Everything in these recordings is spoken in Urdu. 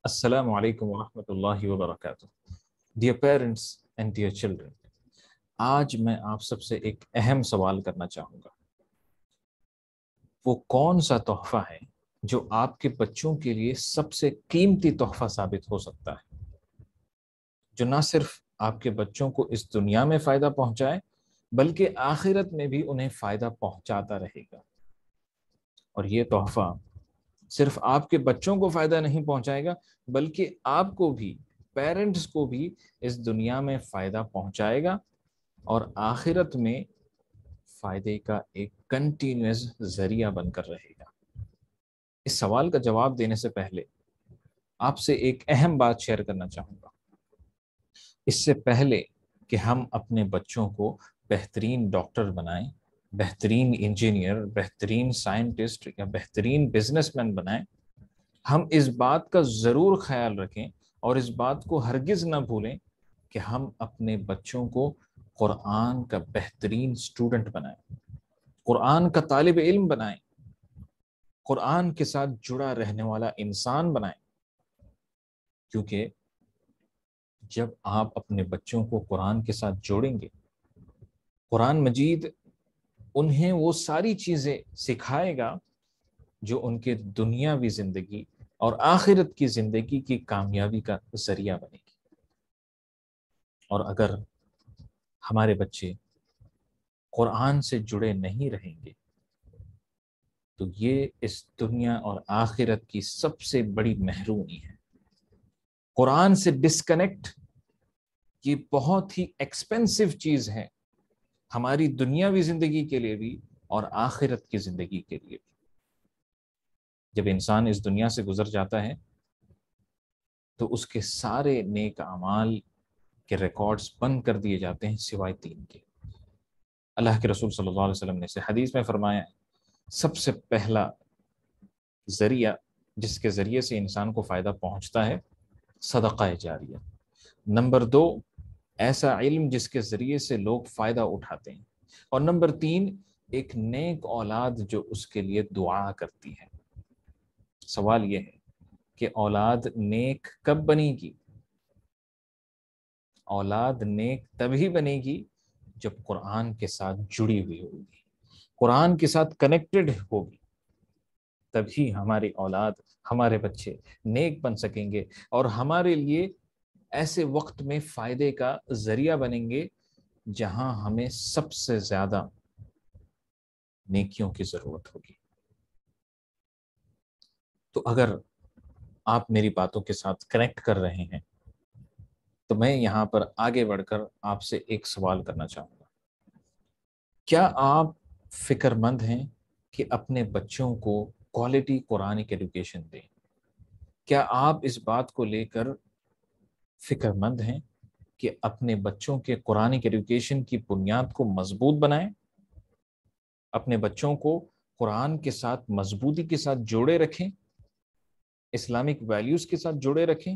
السلام علیکم ورحمۃ اللہ وبرکاتہ. Dear parents and dear children, آج میں آپ سب سے ایک اہم سوال کرنا چاہوں گا. وہ کون سا تحفہ ہے جو آپ کے بچوں کے لیے سب سے قیمتی تحفہ ثابت ہو سکتا ہے، جو نہ صرف آپ کے بچوں کو اس دنیا میں فائدہ پہنچائے بلکہ آخرت میں بھی انہیں فائدہ پہنچاتا رہے گا. اور یہ تحفہ صرف آپ کے بچوں کو فائدہ نہیں پہنچائے گا بلکہ آپ کو بھی، پیرنٹس کو بھی اس دنیا میں فائدہ پہنچائے گا اور آخرت میں فائدے کا ایک کنٹینیوس ذریعہ بن کر رہے گا. اس سوال کا جواب دینے سے پہلے آپ سے ایک اہم بات شیئر کرنا چاہوں گا. اس سے پہلے کہ ہم اپنے بچوں کو بہترین ڈاکٹر بنائیں، بہترین انجینئر، بہترین سائنٹسٹ یا بہترین بزنس مین بنائیں، ہم اس بات کا ضرور خیال رکھیں اور اس بات کو ہرگز نہ بھولیں کہ ہم اپنے بچوں کو قرآن کا بہترین اسٹوڈنٹ بنائیں، قرآن کا طالب علم بنائیں، قرآن کے ساتھ جڑا رہنے والا انسان بنائیں. کیونکہ جب آپ اپنے بچوں کو قرآن کے ساتھ جوڑیں گے، قرآن مجید انہیں وہ ساری چیزیں سکھائے گا جو ان کے دنیاوی زندگی اور آخرت کی زندگی کی کامیابی کا ذریعہ بنے گی. اور اگر ہمارے بچے قرآن سے جڑے نہیں رہیں گے تو یہ اس دنیا اور آخرت کی سب سے بڑی محرومی ہے. قرآن سے ڈسکنیکٹ یہ بہت ہی ایکسپینسو چیز ہے ہماری دنیاوی زندگی کے لیے بھی اور آخرت کی زندگی کے لیے بھی. جب انسان اس دنیا سے گزر جاتا ہے تو اس کے سارے نیک اعمال کے ریکارڈز بند کر دیے جاتے ہیں سوائے 3 کے. اللہ کے رسول صلی اللہ علیہ وسلم نے اسے حدیث میں فرمایا ہے، سب سے پہلا ذریعہ جس کے ذریعے سے انسان کو فائدہ پہنچتا ہے صدقہ جاریہ. نمبر 2 ایسا علم جس کے ذریعے سے لوگ فائدہ اٹھاتے ہیں. اور نمبر 3 ایک نیک اولاد جو اس کے لیے دعا کرتی ہے. سوال یہ ہے کہ اولاد نیک کب بنے گی؟ اولاد نیک تبھی بنے گی جب قرآن کے ساتھ جڑی ہوئی ہوگی، قرآن کے ساتھ کنیکٹڈ ہوگی، تبھی ہماری اولاد، ہمارے بچے نیک بن سکیں گے اور ہمارے لیے ایسے وقت میں فائدے کا ذریعہ بنیں گے جہاں ہمیں سب سے زیادہ نیکیوں کی ضرورت ہوگی. تو اگر آپ میری باتوں کے ساتھ کنیکٹ کر رہے ہیں تو میں یہاں پر آگے بڑھ کر آپ سے ایک سوال کرنا چاہوں گا. کیا آپ فکر مند ہیں کہ اپنے بچوں کو کوالٹی قرآنک ایڈوکیشن دیں؟ کیا آپ اس بات کو لے کر فکر مند ہیں کہ اپنے بچوں کے قرآنک ایڈوکیشن کی بنیاد کو مضبوط بنائیں، اپنے بچوں کو قرآن کے ساتھ مضبوطی کے ساتھ جوڑے رکھیں، اسلامک ویلیوز کے ساتھ جوڑے رکھیں؟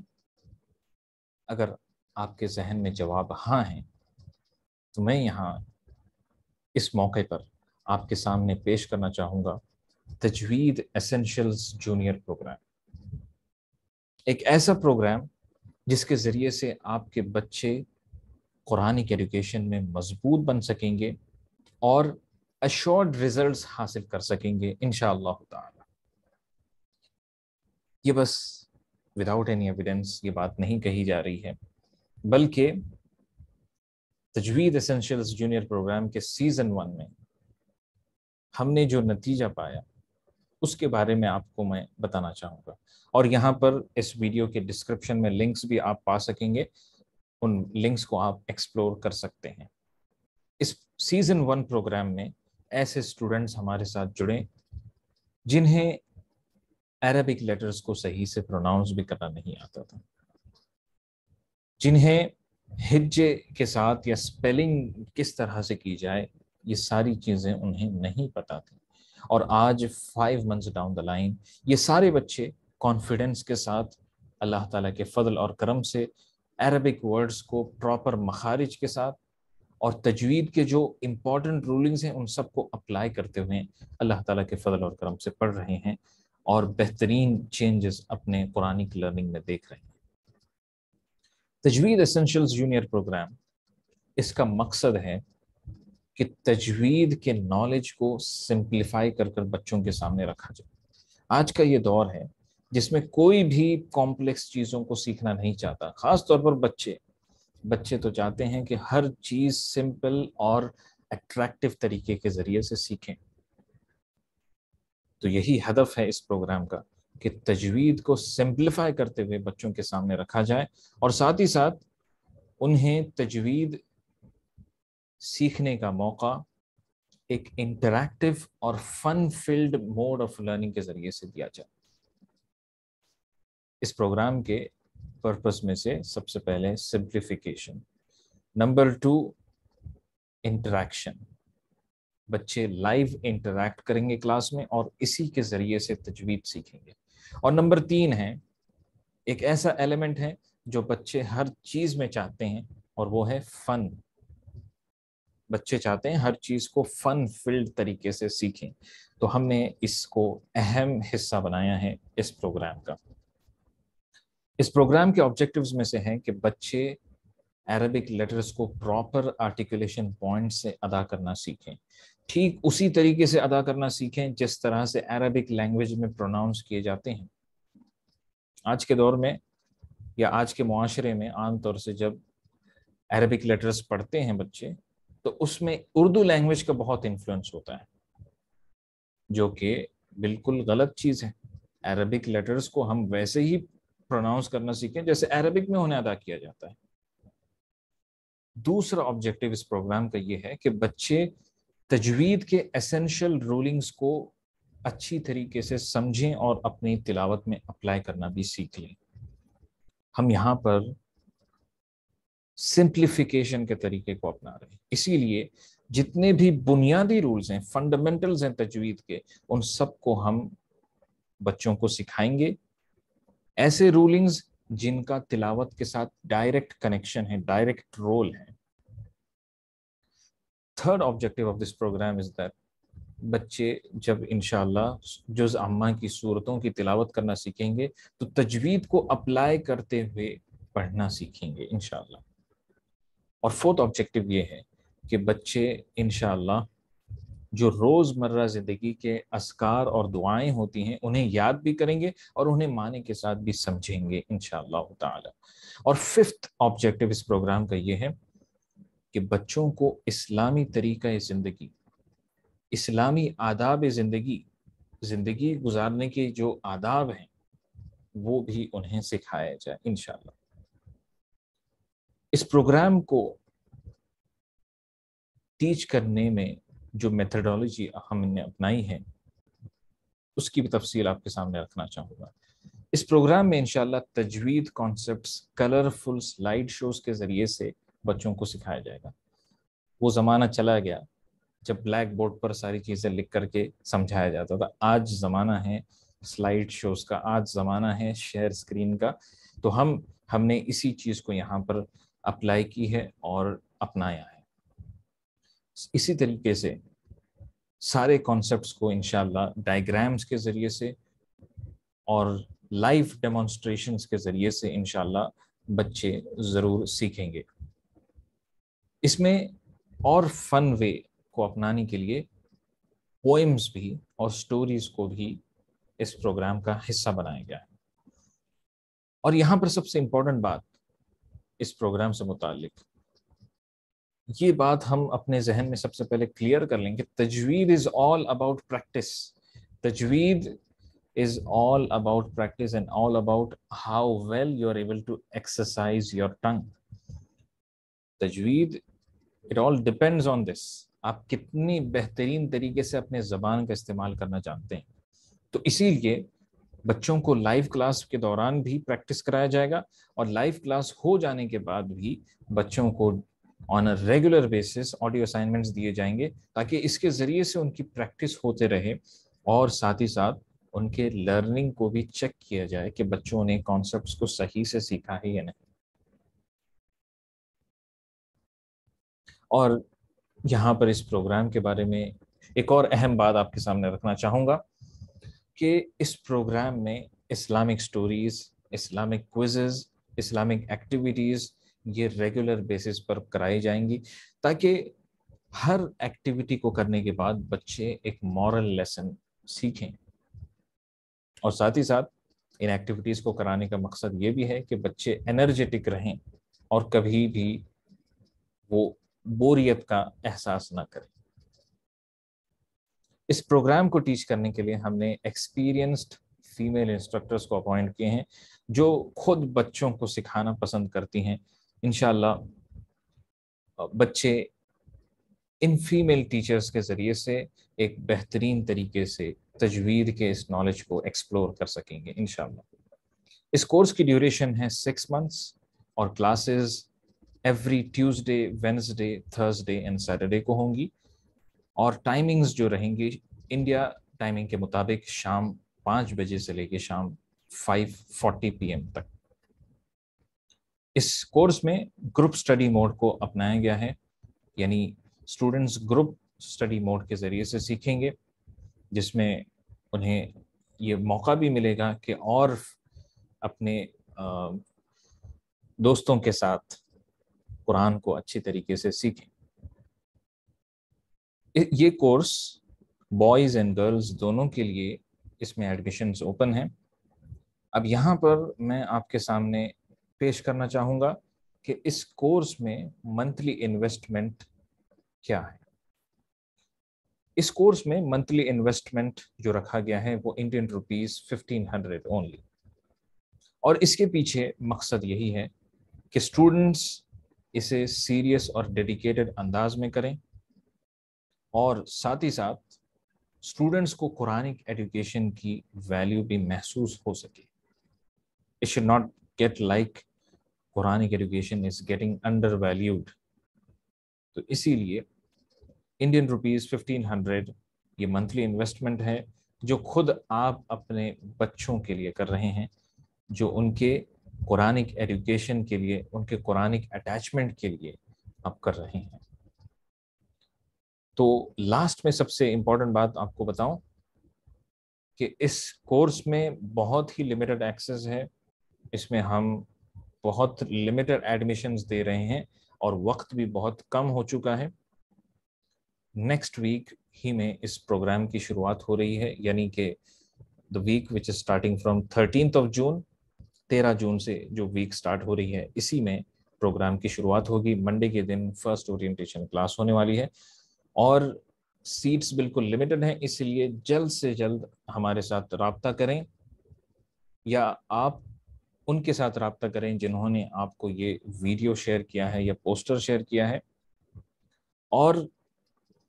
اگر آپ کے ذہن میں جواب ہاں ہیں تو میں یہاں اس موقع پر آپ کے سامنے پیش کرنا چاہوں گا تجوید ایسینشلز جونیئر پروگرام. ایک ایسا پروگرام جس کے ذریعے سے آپ کے بچے قرآنک ایڈوکیشن میں مضبوط بن سکیں گے اور ایشورڈ ریزلٹس حاصل کر سکیں گے انشاءاللہ تعالی. یہ بس وداؤٹ اینی ایویڈنس یہ بات نہیں کہی جا رہی ہے، بلکہ تجوید ایسینشلز جونیئر پروگرام کے سیزن 1 میں ہم نے جو نتیجہ پایا اس کے بارے میں آپ کو میں بتانا چاہوں گا. اور یہاں پر اس ویڈیو کے ڈسکرپشن میں لنکس بھی آپ پا سکیں گے، ان لنکس کو آپ ایکسپلور کر سکتے ہیں. اس سیزن 1 پروگرام میں ایسے اسٹوڈنٹس ہمارے ساتھ جڑے جنہیں عربک لیٹرز کو صحیح سے پروناؤنس بھی کرنا نہیں آتا تھا، جنہیں ہجے کے ساتھ یا سپیلنگ کس طرح سے کی جائے یہ ساری چیزیں انہیں نہیں پتا تھی. اور آج 5 months ڈاؤن دا لائن یہ سارے بچے کانفیڈنس کے ساتھ اللہ تعالیٰ کے فضل اور کرم سے عربک ورڈز کو پراپر مخارج کے ساتھ اور تجوید کے جو امپورٹنٹ رولنگز ہیں ان سب کو اپلائی کرتے ہوئے اللہ تعالیٰ کے فضل اور کرم سے پڑھ رہے ہیں اور بہترین چینجز اپنے قرآنک لرننگ میں دیکھ رہے ہیں۔ تجوید ایسنشلز جونیئر پروگرام، اس کا مقصد ہے کہ تجوید کے نالج کو سمپلیفائی کر کر بچوں کے سامنے رکھا جائے۔ آج کا یہ دور ہے جس میں کوئی بھی کمپلیکس چیزوں کو سیکھنا نہیں چاہتا، خاص طور پر بچے تو چاہتے ہیں کہ ہر چیز سمپل اور اٹریکٹیو طریقے کے ذریعے سے سیکھیں۔ تو یہی ہدف ہے اس پروگرام کا کہ تجوید کو سمپلیفائی کرتے ہوئے بچوں کے سامنے رکھا جائے، اور ساتھ ہی ساتھ انہیں تجوید سیکھنے کا موقع ایک انٹریکٹیو اور فن فیلڈ موڈ آف لرننگ کے ذریعے سے دیا جائے۔ اس پروگرام کے پرپس میں سے سب سے پہلے سمپلیفیکیشن، نمبر 2 انٹریکشن، بچے لائیو انٹریکٹ کریں گے کلاس میں اور اسی کے ذریعے سے تجوید سیکھیں گے، اور نمبر 3 ہے ایک ایسا ایلیمنٹ ہے جو بچے ہر چیز میں چاہتے ہیں، اور وہ ہے فن۔ بچے چاہتے ہیں ہر چیز کو فن فیلڈ طریقے سے سیکھیں، تو ہم نے اس کو اہم حصہ بنایا ہے اس پروگرام کا۔ اس پروگرام کے آبجیکٹیوز میں سے ہیں کہ بچے عربک لیٹرز کو پراپر آرٹیکولیشن پوائنٹ سے ادا کرنا سیکھیں، ٹھیک اسی طریقے سے ادا کرنا سیکھیں جس طرح سے عربک لینگویج میں پروناؤنس کیے جاتے ہیں۔ آج کے دور میں یا آج کے معاشرے میں عام طور سے جب عربک لیٹرز پڑھتے ہیں بچے، تو اس میں اردو لینگویج کا بہت انفلوئنس ہوتا ہے، جو کہ بالکل غلط چیز ہے۔ عربک لیٹرز کو ہم ویسے ہی پروناؤنس کرنا سیکھیں جیسے عربک میں انہیں ادا کیا جاتا ہے۔ دوسرا آبجیکٹیو اس پروگرام کا یہ ہے کہ بچے تجوید کے ایسنشل رولنگز کو اچھی طریقے سے سمجھیں اور اپنی تلاوت میں اپلائی کرنا بھی سیکھ لیں۔ ہم یہاں پر سمپلیفیکیشن کے طریقے کو اپنا رہے ہیں، اسی لیے جتنے بھی بنیادی رولز ہیں، فنڈامنٹلز ہیں تجوید کے، ان سب کو ہم بچوں کو سکھائیں گے، ایسے رولنگز جن کا تلاوت کے ساتھ ڈائریکٹ کنیکشن ہے، ڈائریکٹ رول ہے۔ Third objective of this program is that بچے جب انشاءاللہ جز عامہ کی صورتوں کی تلاوت کرنا سیکھیں گے تو تجوید کو اپلائی کرتے ہوئے پڑھنا سیکھیں گے انشاءاللہ۔ اور فورتھ آبجیکٹیو یہ ہے کہ بچے انشاءاللہ جو روز مرہ زندگی کے اذکار اور دعائیں ہوتی ہیں انہیں یاد بھی کریں گے اور انہیں معنی کے ساتھ بھی سمجھیں گے انشاءاللہ تعالی۔ اور ففتھ آبجیکٹیو اس پروگرام کا یہ ہے کہ بچوں کو اسلامی طریقہ زندگی، اسلامی آداب زندگی گزارنے کے جو آداب ہیں وہ بھی انہیں سکھایا جائے انشاءاللہ۔ اس پروگرام کو ٹیچ کرنے میں جو میتھڈالوجی ہم نے اپنائی ہے اس کی بھی تفصیل آپ کے سامنے رکھنا چاہوں گا۔ اس پروگرام میں انشاءاللہ تجوید کانسیپٹس کلرفل سلائیڈ شوز کے ذریعے سے بچوں کو سکھایا جائے گا۔ وہ زمانہ چلا گیا جب بلیک بورڈ پر ساری چیزیں لکھ کر کے سمجھایا جاتا تھا، آج زمانہ ہے سلائیڈ شوز کا، آج زمانہ ہے شیئر اسکرین کا۔ تو ہم نے اسی چیز کو یہاں پر اپلائی کی ہے اور اپنایا ہے۔ اسی طریقے سے سارے کانسیپٹس کو انشاءاللہ ڈائیگرامز کے ذریعے سے اور لائیو ڈیمونسٹریشنز کے ذریعے سے انشاءاللہ بچے ضرور سیکھیں گے۔ اس میں اور فن وے کو اپنانے کے لیے پوئمز بھی اور سٹوریز کو بھی اس پروگرام کا حصہ بنایا گیا ہے۔ اور یہاں پر سب سے امپورٹنٹ بات اس پروگرام سے متعلق یہ بات ہم اپنے ذہن میں سب سے پہلے کلیئر کر لیں کہ تجوید از آل اباؤٹ پریکٹس۔ تجوید is all about practice and all about how well you are able to exercise your tongue. تجوید it all depends on this، آپ کتنی بہترین طریقے سے اپنے زبان کا استعمال کرنا جانتے ہیں۔ تو اسی لیے بچوں کو لائیو کلاس کے دوران بھی پریکٹس کرایا جائے گا، اور لائیو کلاس ہو جانے کے بعد بھی بچوں کو on a regular basis audio assignments دیے جائیں گے تاکہ اس کے ذریعے سے ان کی پریکٹس ہوتے رہے، اور ساتھ ہی ساتھ ان کے لرننگ کو بھی چیک کیا جائے کہ بچوں نے کانسیپٹس کو صحیح سے سیکھا ہے یا نہیں۔ اور یہاں پر اس پروگرام کے بارے میں ایک اور اہم بات آپ کے سامنے رکھنا چاہوں گا کہ اس پروگرام میں Islamic stories, Islamic quizzes, Islamic activities یہ ریگولر بیسس پر کرائی جائیں گی، تاکہ ہر ایکٹیویٹی کو کرنے کے بعد بچے ایک مورل لیسن سیکھیں. اور ساتھ ہی ساتھ ان ایکٹیویٹیز کو کرانے کا مقصد یہ بھی ہے کہ بچے انرجیٹک رہیں اور کبھی بھی وہ بوریت کا احساس نہ کریں. اس پروگرام کو ٹیچ کرنے کے لیے ہم نے ایکسپیرینسڈ فیمیل انسٹرکٹرز کو اپوائنٹ کیے ہیں جو خود بچوں کو سکھانا پسند کرتی ہیں. انشاءاللہ بچے ان فیمیل ٹیچرز کے ذریعے سے ایک بہترین طریقے سے تجوید کے اس نالج کو ایکسپلور کر سکیں گے انشاءاللہ. اس کورس کی ڈیوریشن ہے 6 months اور classes every Tuesday, Wednesday, Thursday and Saturday کو ہوں گی، اور ٹائمنگز جو رہیں گی انڈیا ٹائمنگ کے مطابق شام 5 بجے سے لے کے شام 5:40 PM تک. اس کورس میں گروپ سٹڈی موڈ کو اپنایا گیا ہے، یعنی اسٹوڈنٹس گروپ سٹڈی موڈ کے ذریعے سے سیکھیں گے، جس میں انہیں یہ موقع بھی ملے گا کہ اور اپنے دوستوں کے ساتھ قرآن کو اچھی طریقے سے سیکھیں. یہ کورس بوائز اینڈ گرلز دونوں کے لیے اس میں ایڈمیشنز اوپن ہیں. اب یہاں پر میں آپ کے سامنے پیش کرنا چاہوں گا کہ اس کورس میں منتھلی انویسٹمنٹ کیا ہے. اس کورس میں منتھلی انویسٹمنٹ جو رکھا گیا ہے وہ انڈین روپیز 1500 اونلی، اور اس کے پیچھے مقصد یہی ہے کہ اسٹوڈنٹس اسے سیریس اور ڈیڈیکیٹڈ انداز میں کریں، اور ساتھ ہی ساتھ اسٹوڈنٹس کو قرآنک ایجوکیشن کی ویلیو بھی محسوس ہو سکے. It should not get like Quranic education is getting undervalued. تو اسی لیے انڈین روپیز 1500 یہ منتھلی انویسٹمنٹ ہے جو خود آپ اپنے بچوں کے لیے کر رہے ہیں، جو ان کے قرآنک ایجوکیشن کے لیے، ان کے قرآنک اٹیچمنٹ کے لیے آپ کر رہے ہیں. تو لاسٹ میں سب سے امپورٹنٹ بات آپ کو بتاؤں کہ اس کورس میں بہت ہی لمیٹڈ ایکسس ہے. اس میں ہم بہت لمیٹڈ ایڈمیشنز دے رہے ہیں اور وقت بھی بہت کم ہو چکا ہے. نیکسٹ ویک ہی میں اس پروگرام کی شروعات ہو رہی ہے، یعنی کہ the week which is starting from 13th of June، 13 جون سے جو ویک سٹارٹ ہو رہی ہے اسی میں پروگرام کی شروعات ہوگی. منڈے کے دن فرسٹ اورینٹیشن کلاس ہونے والی ہے، اور سیٹس بالکل لمیٹڈ ہیں، اس لیے جلد سے جلد ہمارے ساتھ رابطہ کریں، یا آپ ان کے ساتھ رابطہ کریں جنہوں نے آپ کو یہ ویڈیو شیئر کیا ہے یا پوسٹر شیئر کیا ہے، اور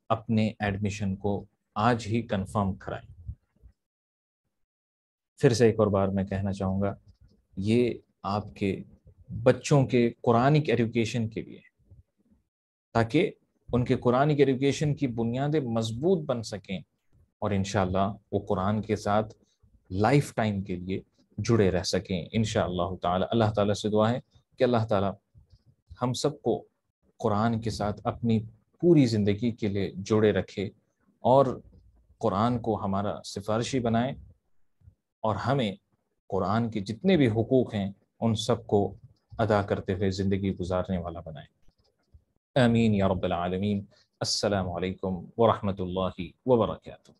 اپنے ایڈمیشن کو آج ہی کنفرم کرائیں. پھر سے ایک اور بار میں کہنا چاہوں گا، یہ آپ کے بچوں کے قرآنک ایجوکیشن کے لیے، تاکہ ان کے قرآنک ایجوکیشن کی بنیادیں مضبوط بن سکیں، اور انشاءاللہ وہ قرآن کے ساتھ لائف ٹائم کے لیے جڑے رہ سکیں انشاءاللہ تعالی. اللہ تعالیٰ سے دعا ہے کہ اللہ تعالیٰ ہم سب کو قرآن کے ساتھ اپنی پوری زندگی کے لیے جوڑے رکھے، اور قرآن کو ہمارا سفارشی بنائے، اور ہمیں قرآن کے جتنے بھی حقوق ہیں ان سب کو ادا کرتے ہوئے زندگی گزارنے والا بنائے. آمین یا رب العالمین. السلام علیکم ورحمۃ اللہ وبرکاتہ.